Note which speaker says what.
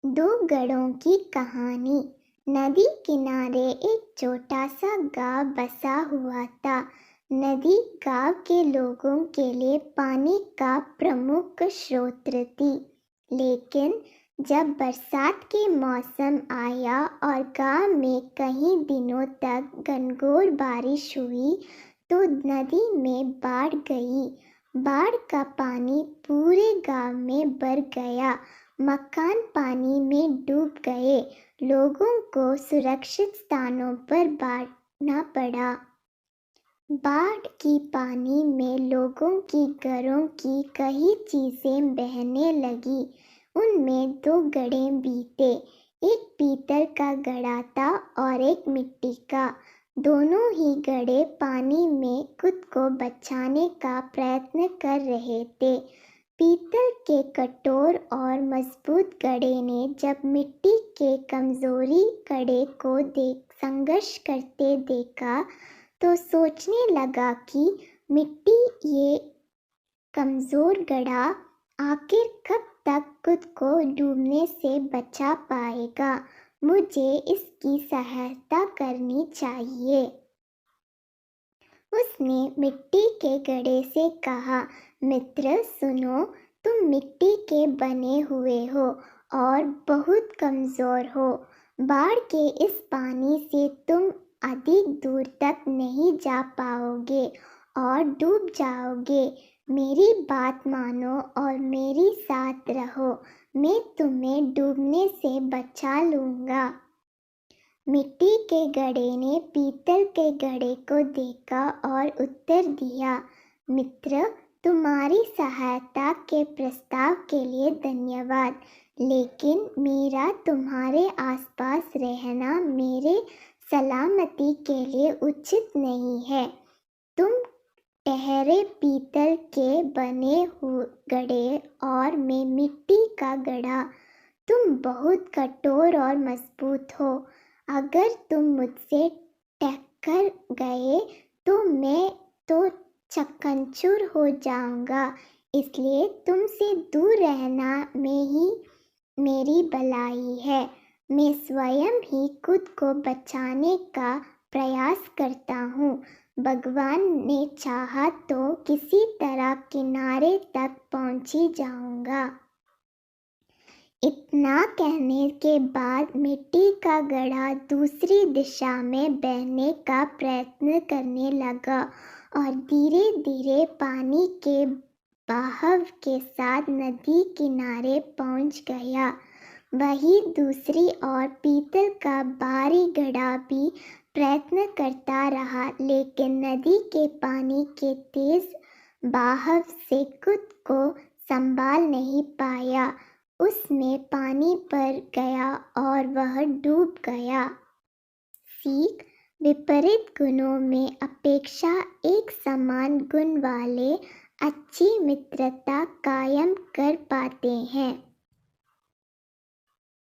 Speaker 1: दो गधों की कहानी। नदी किनारे एक छोटा सा गांव बसा हुआ था। नदी गांव के लोगों के लिए पानी का प्रमुख स्रोत थी। लेकिन जब बरसात के मौसम आया और गांव में कई दिनों तक घनघोर बारिश हुई तो नदी में बाढ़ गई। बाढ़ का पानी पूरे गांव में भर गया। मकान पानी में डूब गए। लोगों को सुरक्षित स्थानों पर बांटना पड़ा। बाढ़ की पानी में लोगों की घरों की कई चीजें बहने लगी। उनमें दो घड़े भी थे। एक पीतल का घड़ा था और एक मिट्टी का। दोनों ही घड़े पानी में खुद को बचाने का प्रयत्न कर रहे थे। पीतल के कठोर और मजबूत घड़े ने जब मिट्टी के कमजोरी घड़े को संघर्ष करते देखा तो सोचने लगा कि मिट्टी ये कमजोर घड़ा आखिर कब तक खुद को डूबने से बचा पाएगा। मुझे इसकी सहायता करनी चाहिए। उसने मिट्टी के घड़े से कहा, मित्र सुनो, तुम मिट्टी के बने हुए हो और बहुत कमजोर हो। बाढ़ के इस पानी से तुम अधिक दूर तक नहीं जा पाओगे और डूब जाओगे। मेरी बात मानो और मेरे साथ रहो। मैं तुम्हें डूबने से बचा लूँगा। मिट्टी के घड़े ने पीतल के घड़े को देखा और उत्तर दिया, मित्र, तुम्हारी सहायता के प्रस्ताव के लिए धन्यवाद, लेकिन मेरा तुम्हारे आसपास रहना मेरे सलामती के लिए उचित नहीं है। तुम ठहरे पीतल के बने हुए घड़े और मैं मिट्टी का घड़ा। तुम बहुत कठोर और मजबूत हो। अगर तुम मुझसे टकरा गए तो मैं तो चकनाचूर हो जाऊंगा। इसलिए तुमसे दूर रहना में ही मेरी भलाई है। मैं स्वयं ही खुद को बचाने का प्रयास करता हूँ। भगवान ने चाहा तो किसी तरह किनारे तक पहुँची जाऊंगा। इतना कहने के बाद मिट्टी का घड़ा दूसरी दिशा में बहने का प्रयत्न करने लगा और धीरे धीरे पानी के बहाव के साथ नदी किनारे पहुंच गया। वहीं दूसरी ओर पीतल का भारी घड़ा भी प्रयत्न करता रहा, लेकिन नदी के पानी के तेज बहाव से खुद को संभाल नहीं पाया। उसमें पानी भर गया और वह डूब गया। सीख, विपरीत गुणों में अपेक्षा एक समान गुण वाले अच्छी मित्रता कायम कर पाते हैं।